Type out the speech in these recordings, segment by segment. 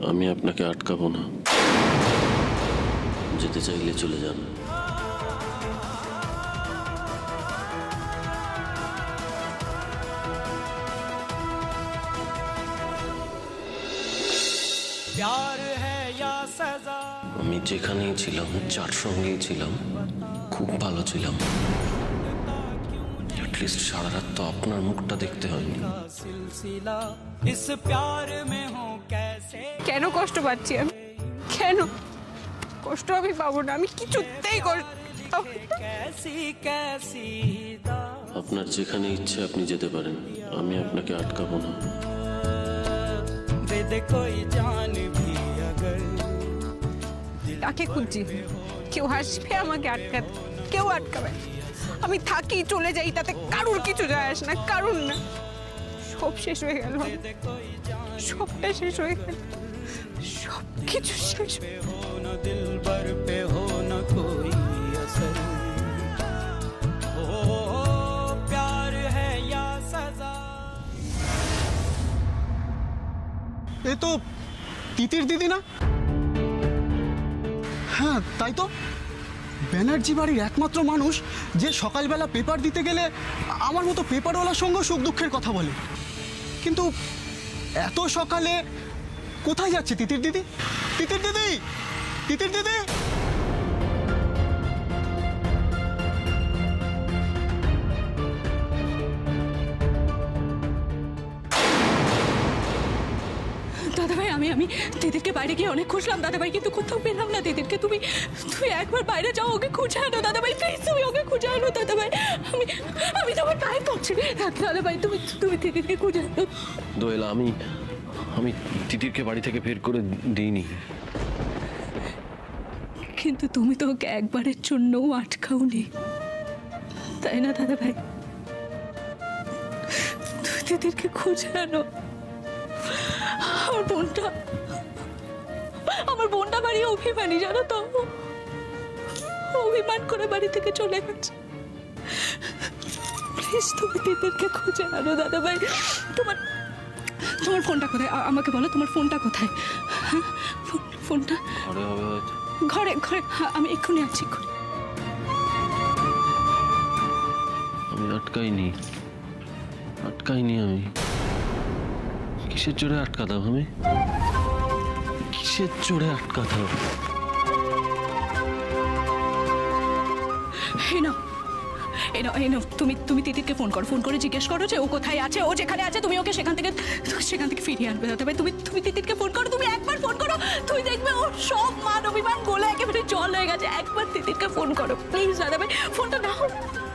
আমি আপনাকে আটকাবো না, যেতে চাইলে চলে যান। আমি যেখানেই ছিলাম, যার সঙ্গেই ছিলাম, খুব ভালো ছিলাম। অ্যাটলিস্ট সারা রাত তো আপনার মুখটা দেখতে হয়নি। কেন কষ্ট পাচ্ছি আমি? কেন কষ্ট আমি পাবো না? আমি কিছুতেই কষ্ট পাবো না। আপনার যেখানে ইচ্ছে আপনি যেতে পারেন, আমি আপনাকে আটকাবো না। তাকে খুঁজছি, কেউ আসবে আমাকে আটকাতে, কেউ আটকাবে। আমি থাকি চলে যাই, তাতে কারুর কিছু যায় আসে না, কারুর না। সব শেষ হয়ে গেল, সবটা শেষ হয়ে গেল, সব কিছু শেষ। এ তো তিতির দিদি না? হ্যাঁ তাই তো, ব্যানার্জি বাড়ির একমাত্র মানুষ যে সকালবেলা পেপার দিতে গেলে আমার মতো পেপারওয়ালার সঙ্গে সুখ দুঃখের কথা বলে। কিন্তু এত সকালে কোথায় যাচ্ছে তিতির দিদি? তিতির দিদি, তিতির দিদি। দাদাভাই, আমি দিদিকে বাইরে গিয়ে অনেক খুঁজলাম দাদাভাই, কিন্তু কোথাও পেলাম না দিদিকে। তুমি একবার বাইরে যাও, ওকে খুঁজে আনো দাদাভাই, প্লিজ তুমি ওকে খুঁজে আনো দাদাভাই। আমি তোমার পায়ে পড়ছি দাদাভাই, তুমি দিদিকে খুঁজে আনো। দোয়েল, আমি তিতিরকে বাড়ি থেকে বের করে দিইনি। কিন্তু তুমি তো ওকে একবারের জন্যও আটকাওনি, তাই না দাদাভাই? তুমি দিদিকে খুঁজে আনো। আমার বোনটা বাড়ি অভিমানী, জানো তো, অভিমান করে বাড়ি থেকে চলে গেছে। প্লিজ তুমি দিদিকে খুঁজে আনো দাদাভাই। তোমার ফোনটা কোথায় আমাকে বলো, তোমার ফোনটা কোথায়? হ্যাঁ, ফোনটা ঘরে হবে হয়তো। ঘরে ঘরে, আমি এক্ষুনি আছি। আমি আটকাইনি আমি। কিসের জোরে আটকাতাম আমি? কিসের জোরে আটকাতাম? এই নাও, তুমি তিতিরকে ফোন করে জিজ্ঞেস করো যে ও কোথায় আছে। ও যেখানে আছে তুমি ওকে সেখান থেকে ফিরিয়ে আনবে দাদাভাই। তুমি তিতিরকে ফোন করো, তুমি একবার ফোন করো, তুমি দেখবে ওর সব মান অভিমান গলে একেবারে জল হয়ে গেছে। একবার তিতিরকে ফোন করো প্লিজ দাদাভাই। ফোনটা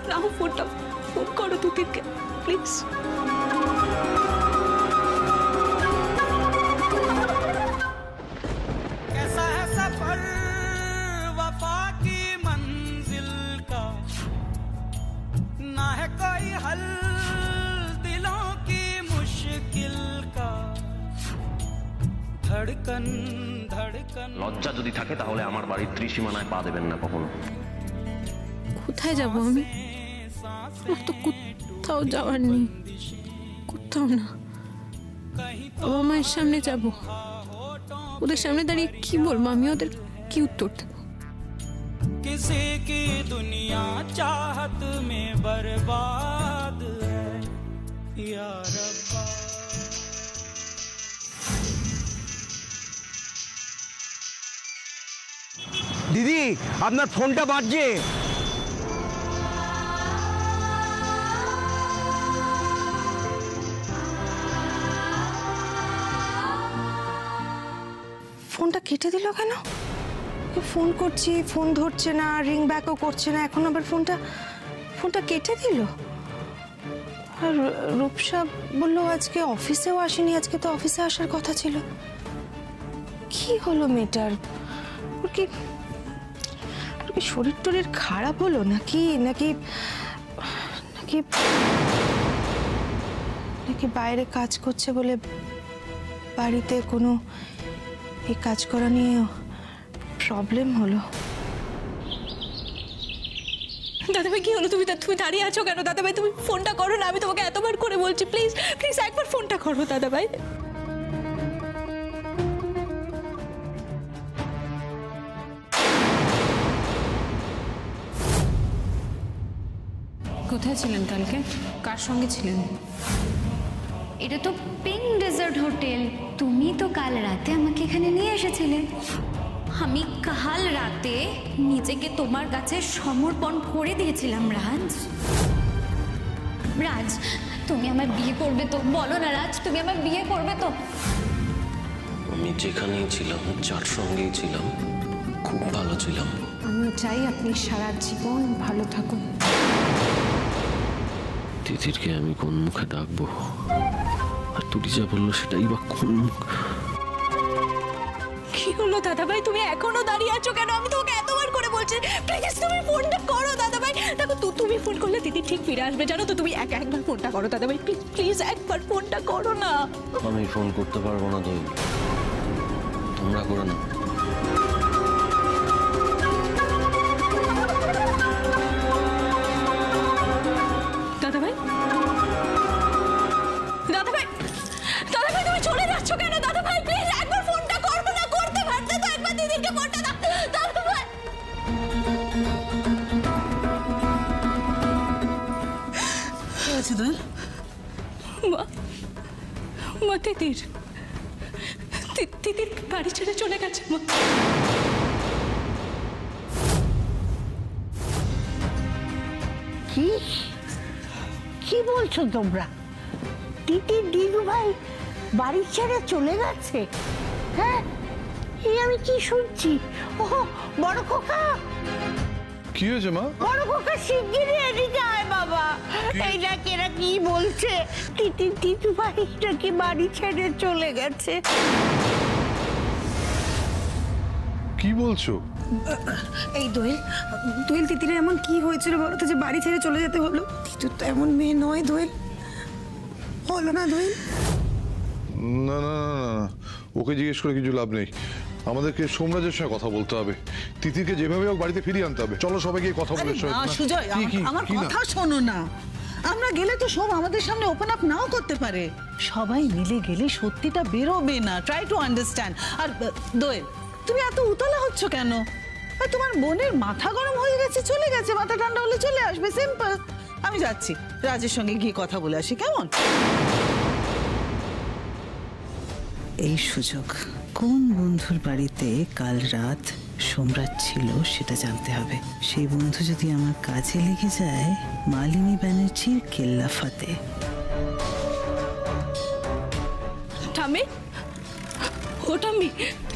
নাও, ফোন করো তিতিরকে প্লিজ। লজ্জা যদি থাকে তাহলে আমার বাড়ির ত্রিসীমানায় পা দেবেন না কখনো। কোথায় যাবো আমি? আমার তো কোথাও যাওয়ার নেই, কোথাও না। বাবা মায়ের সামনে যাব, ওদের সামনে দাঁড়িয়ে কি বলবো? আমি ওদের কি উত্তর দেবো? किसी की दुनिया चाहत में बर्बाद है या रब्बा। দিদি, আপনার ফোনটা বাজছে। ফোনটা কেটে দিল কেন? ফোন করছি, ফোন ধরছে না, রিং ব্যাকও করছে না, এখন আবার ফোনটা কেটে দিল। আর রূপসা বললো আজকে অফিসেও আসেনি, আজকে তো অফিসে আসার কথা ছিল। কি হলো মেয়েটার? ওর কি শরীর টরীর খারাপ হলো নাকি নাকি নাকি নাকি বাইরে কাজ করছে বলে বাড়িতে কোনো এই কাজ করা নিয়ে প্রবলেম হলো? দাদাভাই কি হলো? তুমি দাঁড়িয়ে আছো কেন দাদাভাই? তুমি ফোনটা করো না, আমি তোমাকে এতবার করে বলছি, প্লিজ একবার ফোনটা করো দাদাভাই। কোথায় ছিলেন কালকে? কার সঙ্গে ছিলেন? এটা তো পিঙ্ক ডেজার্ট হোটেল। তুমি তো কাল রাতে আমাকে এখানে নিয়ে এসেছিলে। আমি কাল রাতে নিজেকে তোমার কাছে সমর্পণ করে দিয়েছিলাম রাজ। রাজ, তুমি আমার বিয়ে করবে তো? বলো না রাজ, তুমি আমার বিয়ে করবে তো? আমি যেখানেই ছিলাম, যার সঙ্গেই ছিলাম, খুব ভালো ছিলাম। আমিও চাই আপনি সারা জীবন ভালো থাকুন। তিতিরকে আমি কোন মুখে ডাকবো? আর তুই যা বললো সেটাই বা কোন মুখ? কি হলো দাদাভাই, তুমি এখনো দাঁড়িয়ে আছো কেন? আমি তোমাকে এতবার করে বলছি প্লিজ তুমি ফোনটা করো দাদাভাই। দেখো তুমি ফোন করলে দিদি ঠিক ফিরে আসবে, জানো তো? তুমি একবার ফোনটা করো দাদাভাই, প্লিজ প্লিজ একবার ফোনটা করো না। আমি ফোন করতে পারবো না দোল, তোমরা করে না। দাদাভাই, দাদাভাই, দাদাভাই তুমি চলে যাচ্ছ কেন? দাদাভাই প্লিজ একবার ফোনটা করো না। করতে পারতে তো একবার দিদিকে ফোনটা দাও দাদাভাই। কি হয়েছে তোর? মা, মা তিতির তিতির বাড়ি ছেড়ে চলে গেছে মা। কি কি বলছো তোমরা? তিতির দিদু ভাই বাড়ি ছেড়ে চলে গেছে? হ্যাঁ, এই আমি কি শুনছি? ও বড় খোকা, কি হয়েছে মা? বড় খোকা শিগগিরই এদিকে আয় বাবা। এই দেখ এরা কি বলছে, তিতির দিদু ভাই নাকি বাড়ি ছেড়ে চলে গেছে। কি বলছো? এই দোয়েল, দোয়েল তিতিরের এমন কি হয়েছিল বলো তো যে বাড়ি ছেড়ে চলে যেতে হলো? তিতুর তো এমন মেয়ে নয় দোয়েল, বলো না দোয়েল। না না না না না, ওকে জিজ্ঞেস করে কিছু লাভ নেই। আমাদেরকে সোমরাজের সঙ্গে কথা বলতে হবে। তিতিরকে যেভাবে হোক বাড়িতে ফিরিয়ে আনতে হবে। চলো সবাই গিয়ে কথা বলে এসো। না সুজয়, আমার কথা শোনো না। আমরা গেলে তো সব আমাদের সামনে ওপেন আপ নাও করতে পারে। সবাই মিলে গেলে সত্যিটা বেরোবে না। Try to understand. আর দোয়েল, তুমি এত উতলা হচ্ছ কেন? আর তোমার বোনের মাথা গরম হয়ে গেছে, চলে গেছে, মাথা ঠান্ডা হলে চলে আসবে, সিম্পল। আমি যাচ্ছি, রাজের সঙ্গে গিয়ে কথা বলে আসি, কেমন? এই সুযোগ, কোন বন্ধুর বাড়িতে কাল রাত সোমরাজ ছিল সেটা জানতে হবে। সেই বন্ধু যদি আমার কাজে লেগে যায়, মালিনী ব্যানার্জির কেল্লা ফাতে। ঠাম্মি, ও ঠাম্মি,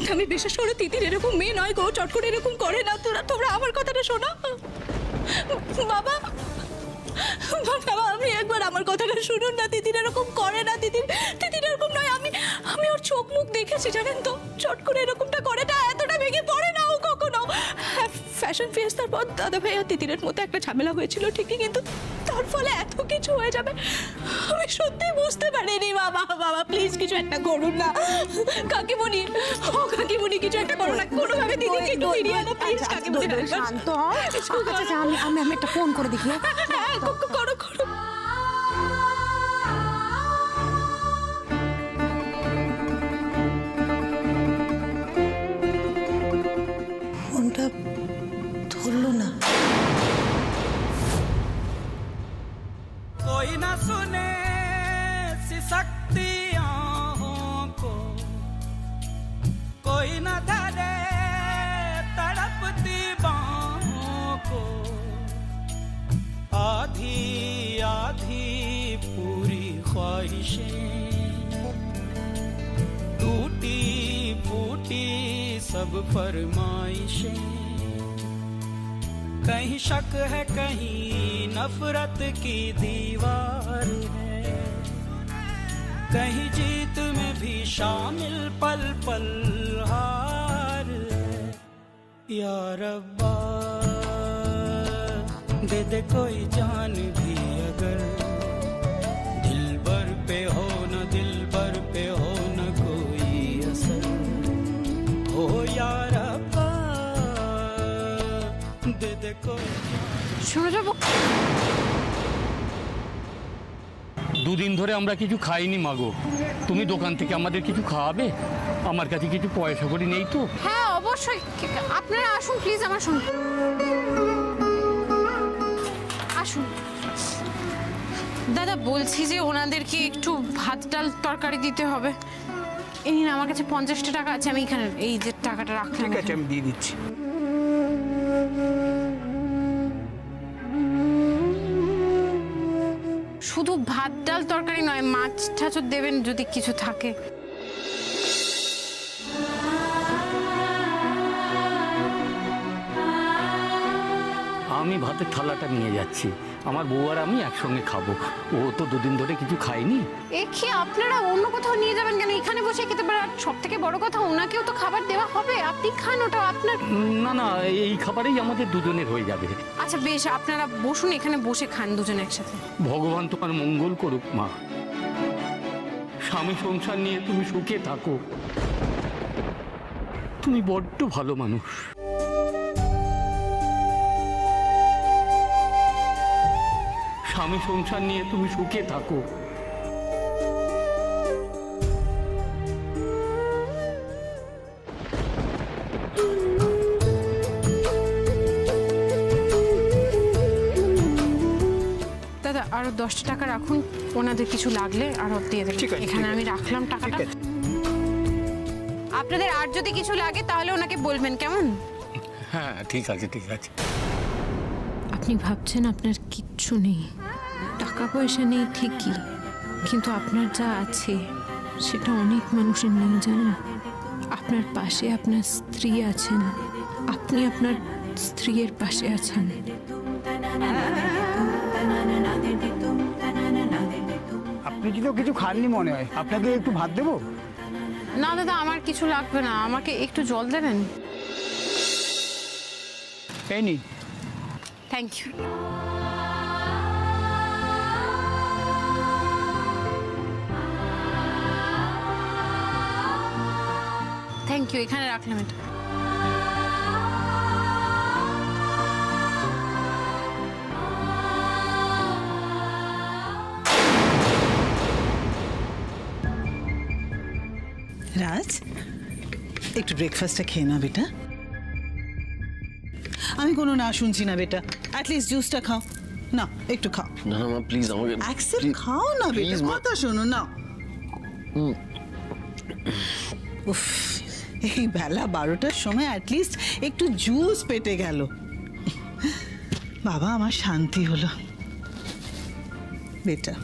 ঠাম্মি বিশেষ করে তিতির এরকম মেয়ে নয় গো, চট করে এরকম করে না। তোমরা আমার কথাটা শোনো বাবা। বাবা আপনি একবার আমার কথাটা শুনুন না। তিতির এরকম করে না, তিতির এরকম নয়। আমি ওর চোখ মুখ দেখেছি জানেন তো, চট করে এরকমটা করে না, এতটা ভেঙে পড়ে না ও কখনো। ফ্যাশন ফিয়েস্তার পর দাদা ভাই আর তিতিরের মধ্যে একটা ঝামেলা হয়েছিল ঠিকই, কিন্তু তার ফলে এত কিছু হয়ে যাবে আমি সত্যি বুঝতে পারিনি। বাবা বাবা প্লিজ কিছু একটা করুন না। কাকিমণি, ও কাকিমণি কিছু একটা করুন না, কোনোভাবে দিদিকে একটু ফিরিয়ে আনো প্লিজ। কাকিমণি শান্ত হও। আচ্ছা, আমি একটা ফোন করে দেখি। হ্যাঁ করো করো। ফোনটা ধরলো না। कोई ना सुने सिसकती आहों को, कोई ना धरे तड़पती बाहों को। आधी आधी पूरी ख्वाहिशें, टूटी फूटी सब फरमाइशें। कहीं शक है कहीं नफरत की दीवार है, कहीं जीत में भी शामिल पल पल हार है। या रब्बा दे दे कोई जान भी अगर, दिल भर पे हो न दिल भर पे हो न कोई असर हो। या रब्बा दे दे कोई। শুনে যাবো। দুদিন ধরে আমরা কিছু খাইনি মাগো, তুমি দোকান থেকে আমাদের কিছু খাওয়াবে? আমার কাছে কিছু পয়সা করি নেই তো। হ্যাঁ অবশ্যই, আপনারা আসুন প্লিজ আমার সঙ্গে আসুন। দাদা বলছি যে ওনাদেরকে একটু ভাত ডাল তরকারি দিতে হবে। এই নিন, আমার কাছে 50টা টাকা আছে, আমি এখানে এই যে টাকাটা রাখলাম। ঠিক আছে, আমি দিয়ে দিচ্ছি। শুধু ভাত ডাল তরকারি নয়, মাছ টাছও দেবেন যদি কিছু থাকে। আমি ভাতের থালাটা নিয়ে যাচ্ছি, আমার বউ আর আমি একসঙ্গে খাবো। ও তো দুদিন ধরে কিছু খায়নি। এ কি, আপনারা অন্য কোথাও নিয়ে যাবেন কেন? এখানে বসে খেতে পারেন। আর সব থেকে বড় কথা, ওনাকেও তো খাবার দেওয়া হবে, আপনি খান, ওটা আপনার। না না, এই খাবারেই আমাদের দুজনের হয়ে যাবে। আচ্ছা বেশ, আপনারা বসুন, এখানে বসে খান দুজনে একসাথে। ভগবান তোমার মঙ্গল করুক মা। স্বামী সংসার নিয়ে তুমি সুখে থাকো। তুমি বড্ড ভালো মানুষ। স্বামী সংসার নিয়ে তুমি সুখে থাকো। দাদা আরো 10টা টাকা রাখুন, ওনাদের কিছু লাগলে আরো দিয়ে দেবেন। ঠিক আছে, এখানে ঠিক আমি আছে। রাখলাম টাকাটা। ঠিক আছে। আপনাদের আর যদি কিছু লাগে তাহলে ওনাকে বলবেন, কেমন? হ্যাঁ ঠিক আছে, ঠিক আছে। আপনি ভাবছেন আপনার কিচ্ছু নেই, টাকা পয়সা নেই ঠিকই, কিন্তু আপনার যা আছে সেটা অনেক মানুষের নেই, জানেন? আপনার পাশে আপনার স্ত্রী আছেন, আপনি আপনার স্ত্রীর পাশে আছেন। আপনি তো কিছু খাননি মনে হয়, আপনাকে একটু ভাত দেবো? না দাদা, আমার কিছু লাগবে না, আমাকে একটু জল দেবেন। এই নিন। Thank you. থ্যাংক ইউ, এখানে রাখলাম এটা। রাজ, একটু ব্রেকফাস্টটা খেয়ে না বেটা। আমি কোনো না শুনছি না বেটা, অ্যাটলিস্ট জুসটা খাও না, একটু খাও। না না মা, প্লিজ আমাকে অ্যাকসেপ্ট খাও না বেটা, Please, মা। কথা শোনো না। উফ, এই বেলা 12টার সময় অ্যাটলিস্ট একটু জুস পেটে গেল। বাবা, আমার শান্তি হলো। বেটা,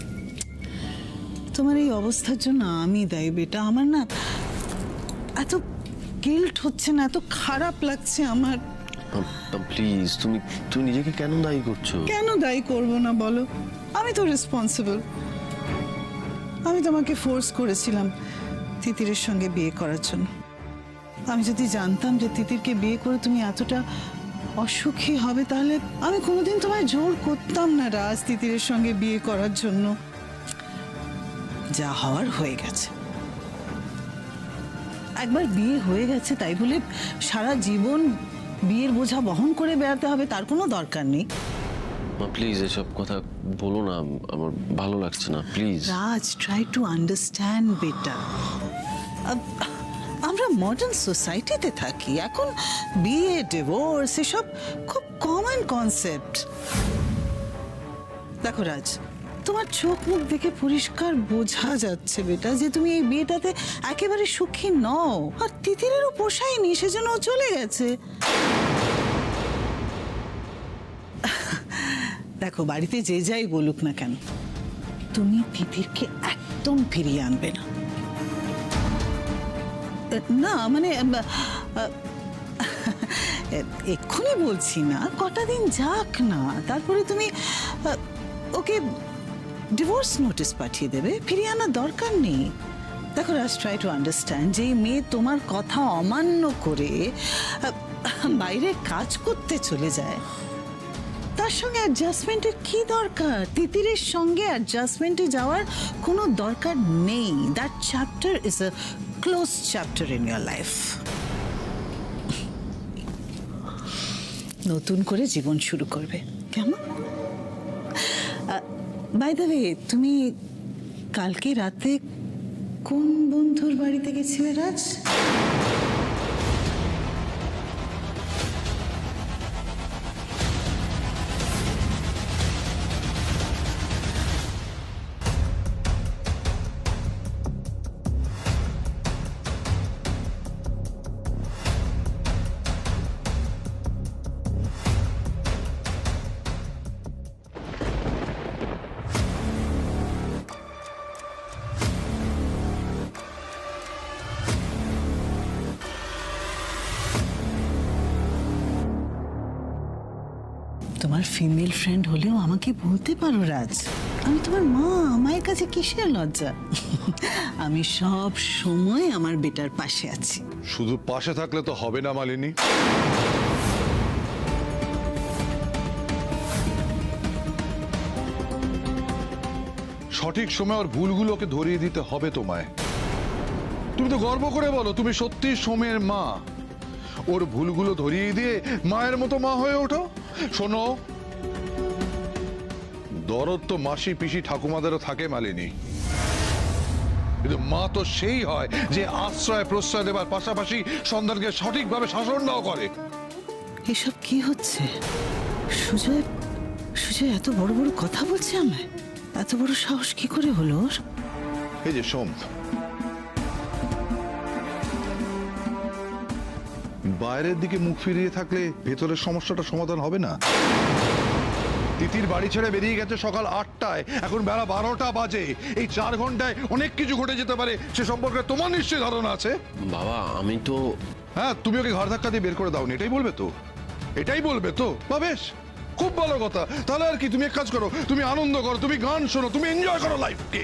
তোমার এই অবস্থার জন্য আমি দায়ী বেটা। আমার না এত গিল্ট হচ্ছে না, এত খারাপ লাগছে আমার। প্লিজ, তুমি নিজেকে কেন দায়ী করছো? কেন দায়ী করব না বলো? আমি তো রেসপন্সিবল। আমি তোমাকে ফোর্স করেছিলাম তিতিরের সঙ্গে বিয়ে করার জন্য। আমি যদি জানতাম যে তিতিরকে বিয়ে করে তুমি এতটা অসুখী হবে, তাহলে আমি কোনোদিন তোমায় জোর করতাম না রাজ তিতিরের সঙ্গে বিয়ে করার জন্য। যা হওয়ার হয়ে গেছে। একবার বিয়ে হয়ে গেছে তাই বলে সারা জীবন বিয়ের বোঝা বহন করে বেড়াতে হবে তার কোনো দরকার নেই। মা প্লিজ এসব কথা বলো না, আমার ভালো লাগছে না, please. Raj, try to understand বেটা। আমরা মডার্ন সোসাইটিতে থাকি, এখন বিয়ে, ডিভোর্স এসব খুব কমন কনসেপ্ট। দেখো রাজ, তোমার চোখ মুখ দেখে পরিষ্কার বোঝা যাচ্ছে বেটা যে তুমি এই বিয়েটাতে একেবারে সুখী নও। আর তিতিরেরও পোষায়নি, সেজন্য ও চলে গেছে। দেখো, বাড়িতে যে যাই বলুক না কেন, তুমি তিতিরকে একদম ফিরিয়ে আনবে না। না মানে এক্ষুনি বলছি না, কটা দিন যাক না, তারপরে তুমি ওকে ডিভোর্স নোটিশ পাঠিয়ে দেবে, ফিরিয়ে আনার দরকার নেই। দেখো রাজ, ট্রাই টু আন্ডারস্ট্যান্ড, যে মেয়ে তোমার কথা অমান্য করে বাইরে কাজ করতে চলে যায়, তার সঙ্গে অ্যাডজাস্টমেন্টের কি দরকার? তিতিরের সঙ্গে অ্যাডজাস্টমেন্টে যাওয়ার কোনো দরকার নেই। That chapter is a close chapter in your life. নতুন করে জীবন শুরু করবে, কেমন? বাই দ্য ওয়ে, তুমি কালকে রাতে কোন বন্ধুর বাড়িতে গেছিলে রাজ? তোমার ফিমেল ফ্রেন্ড হলেও আমাকে বলতে পারো রাজ, আমি তোমার মা, মায়ের কাছে কিসের লজ্জা? আমি সব সময় আমার বেটার পাশে আছি। শুধু পাশে থাকলে তো হবে না মালিনী। সঠিক সময় ওর ভুলগুলোকে ধরিয়ে দিতে হবে তোমায়। তুমি তো গর্ব করে বলো তুমি সত্যি সোমের মা। ওর ভুলগুলো ধরিয়ে দিয়ে মায়ের মতো মা হয়ে ওঠো। শোনো, দরদ তো মাসি পিসি ঠাকুমাদেরও থাকে মালিনী, কিন্তু মা তো সেই হয় যে আশ্রয় প্রশ্রয় দেবার পাশাপাশি সন্তানকে সঠিকভাবে শাসনটাও করে। এসব কি হচ্ছে? সুজয় সুজয় এত বড় বড় কথা বলছে আমায়, এত বড় সাহস কি করে হলো ওর? এই যে সোম, বাইরের দিকে মুখ ফিরিয়ে থাকলে ভেতরের সমস্যাটা সমাধান হবে না। তিতির বাড়ি ছেড়ে বেরিয়ে গেছে সকাল 8টায়, এখন বেলা 12টা বাজে। এই 4 ঘন্টায় অনেক কিছু ঘটে যেতে পারে, সে সম্পর্কে তোমার নিশ্চয়ই ধারণা আছে। বাবা আমি তো হ্যাঁ, তুমি ওকে ঘর ধাক্কা দিয়ে বের করে দাওনি, এটাই বলবে তো? এটাই বলবে তো? বা বেশ, খুব ভালো কথা। তাহলে আর কি, তুমি এক কাজ করো, তুমি আনন্দ করো, তুমি গান শোনো, তুমি এনজয় করো লাইফকে।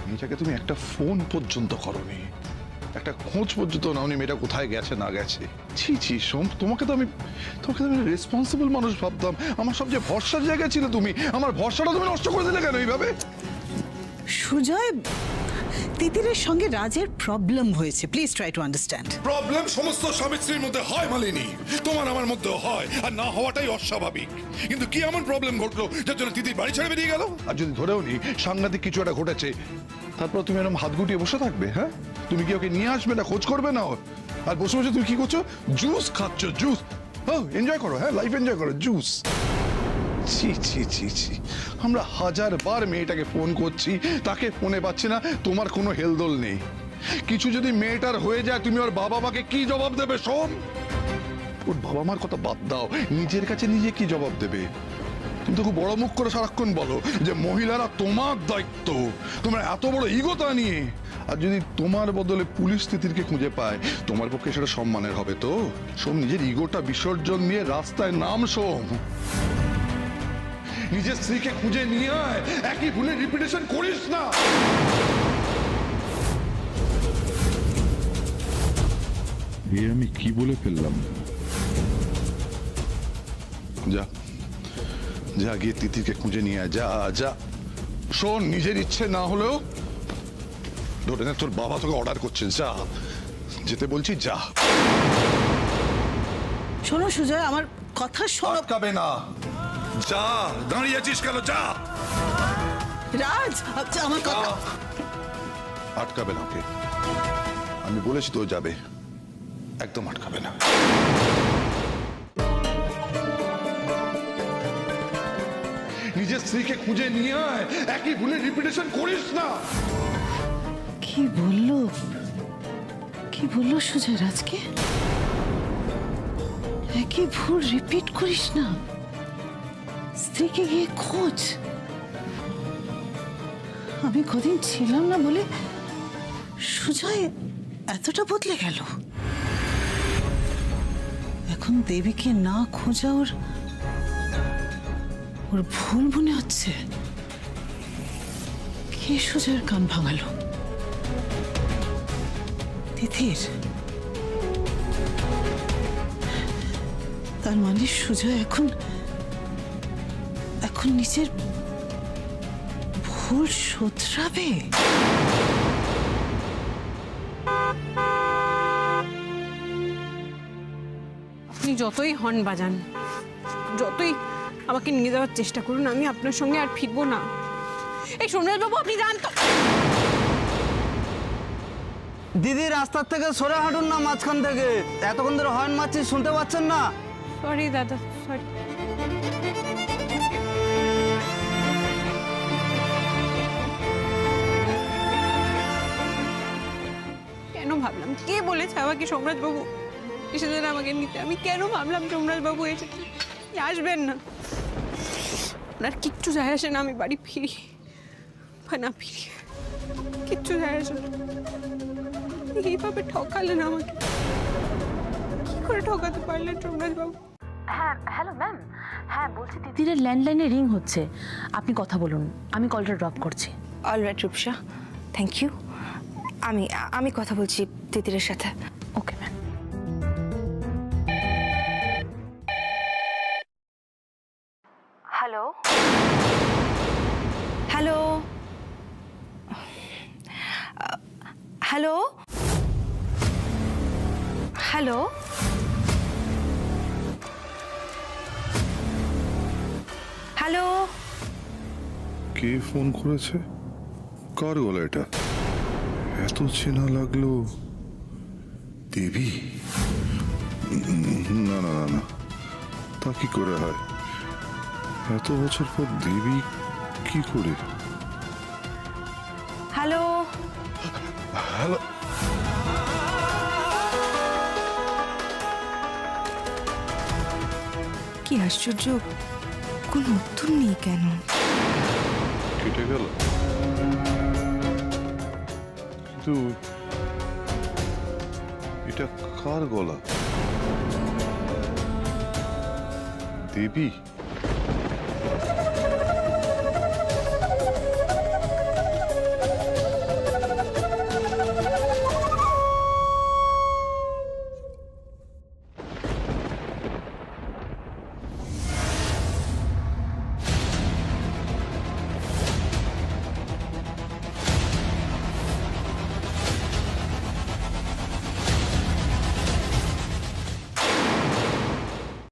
মেয়েটাকে তুমি একটা ফোন পর্যন্ত করোনি, একটা খোঁজ পর্যন্ত নাওনি মেয়েটা কোথায় গেছে না গেছে। ছি ছি সোম, তোমাকে তো আমি রেসপন্সিবল মানুষ ভাবতাম। আমার সবচেয়ে ভরসার জায়গা ছিল তুমি, আমার ভরসাটা তুমি নষ্ট করে দিলে কেন এইভাবে? সুজয়, তিতিরের সঙ্গে রাজের প্রবলেম হয়েছে, please try to understand. Problem সমস্ত স্বামী স্ত্রীর মধ্যে হয় মালিনী, তোমার আমার মধ্যেও হয়, আর না হওয়াটাই অস্বাভাবিক। কিন্তু কি এমন প্রবলেম ঘটলো যার জন্য তিতির বাড়ি ছেড়ে বেরিয়ে গেল? আর যদি ধরেও নি সাংঘাতিক কিছু একটা ঘটেছে, তারপর তুমি এরকম হাত গুটিয়ে বসে থাকবে? হ্যাঁ, তুমি কি ওকে নিয়ে আসবে না, খোঁজ করবে না? আর বসে বসে তুমি কি করছো? জুস খাচ্ছ, জুস। এনজয় করো, হ্যাঁ লাইফ এনজয় করো, জুস। ছি ছি ছি ছি, আমরা 1000বার মেয়েটাকে ফোন করছি, তাকে ফোনে পাচ্ছি না। তোমার কোনো হেলদোল নেই। কিছু যদি মেয়েটার হয়ে যায়, তুমি ওর বাবা মাকে কি জবাব দেবে সোম? ওর বাবা মার কথা বাদ দাও, নিজের কাছে নিজে কি জবাব দেবে? তুমি তো খুব বড় মুখ করে সারাক্ষণ বলো যে মহিলারা তোমার দায়িত্ব, তোমরা এত বড় ইগোতা নিয়ে। আর যদি তোমার বদলে পুলিশ তিতিরকে খুঁজে পায়, তোমার পক্ষে সেটা সম্মানের হবে তো? সোম, নিজের ইগোটা বিসর্জন দিয়ে রাস্তায় নাম সোম। নিজের স্ত্রীকে খুঁজে নিয়ে আয়, একই ভুলে রিপিটেশন করিস না। আমি কি বলে ফেললাম? যা যা, গিয়ে তিতিরকে খুঁজে নিয়ে আয়, যা যা। শোন, নিজের ইচ্ছে না হলেও ধরে নে তোর বাবা তোকে অর্ডার করছে, যা, যেতে বলছি যা। শোনো সুজয়, আমার কথা শোনো। আটকাবে না, যা। দাঁড়িয়ে আছিস কেন? যা। রাজ, আচ্ছা আমার কথা। আটকাবে না ওকে, আমি বলেছি তো যাবে, একদম আটকাবে না। নিজের স্ত্রীকে খুঁজে নিয়ে আয়, একই ভুলে রিপিটেশন করিস না। কি বললো সুজয় রাজকে? একই ভুল রিপিট করিস না, স্ত্রীকে গিয়ে খোঁজ। আমি কদিন ছিলাম না বলে সুজয় এতটা বদলে গেল। এখন দেবীকে না খোঁজা ওর ভুল মনে হচ্ছে। কে সুজয়ের কান ভাঙালো? তিতির। তার মানে সুজয় এখন নিজের ভুল শোধরাবে। আপনি যতই হর্ন বাজান, যতই আমাকে নিয়ে যাওয়ার চেষ্টা করুন, আমি আপনার সঙ্গে আর ফিরবো না। এই সোমরাজ বাবু, আপনি জান তো। দিদি, রাস্তার থেকে সরে হাঁটুন না, মাঝখান থেকে। এতক্ষণ ধরে হর্ন মারছি, শুনতে পাচ্ছেন না? সরি দাদা, সরি। কেন ভাবলাম, কে বলেছে আমাকে সোমরাজ বাবু এসেছেন আমাকে নিতে? আমি কেন ভাবলাম সোমরাজ বাবু এসেছেন, আসবেন না? আপনার কিচ্ছু যায় আসে না, আমি বাড়ি ফিরি বা না ফিরি, কিচ্ছু যায় আসে না। এইভাবে ঠকালেন আমাকে, কি করে ঠকাতে পারলেন সোমরাজ বাবু? হ্যালো ম্যাম, হ্যাঁ বলছি তিতিরের ল্যান্ডলাইনে রিং হচ্ছে, আপনি কথা বলুন, আমি কলটা ড্রপ করছি। Alright Rupsa, thank you. আমি কথা বলছি তিতিরের সাথে। Okay ma'am. Hello hello hello hello hello. কে ফোন করেছে? কার গলা এটা? এত চেনা লাগলো। দেবী? না না না না, তা কি করে হয়? এত বছর পর দেবী কি করে? হ্যালো হ্যালো, কি আশ্চর্য, কোনো উত্তর নেই কেন? কেটে গেল। কিন্তু এটা কার গলা? দেবী?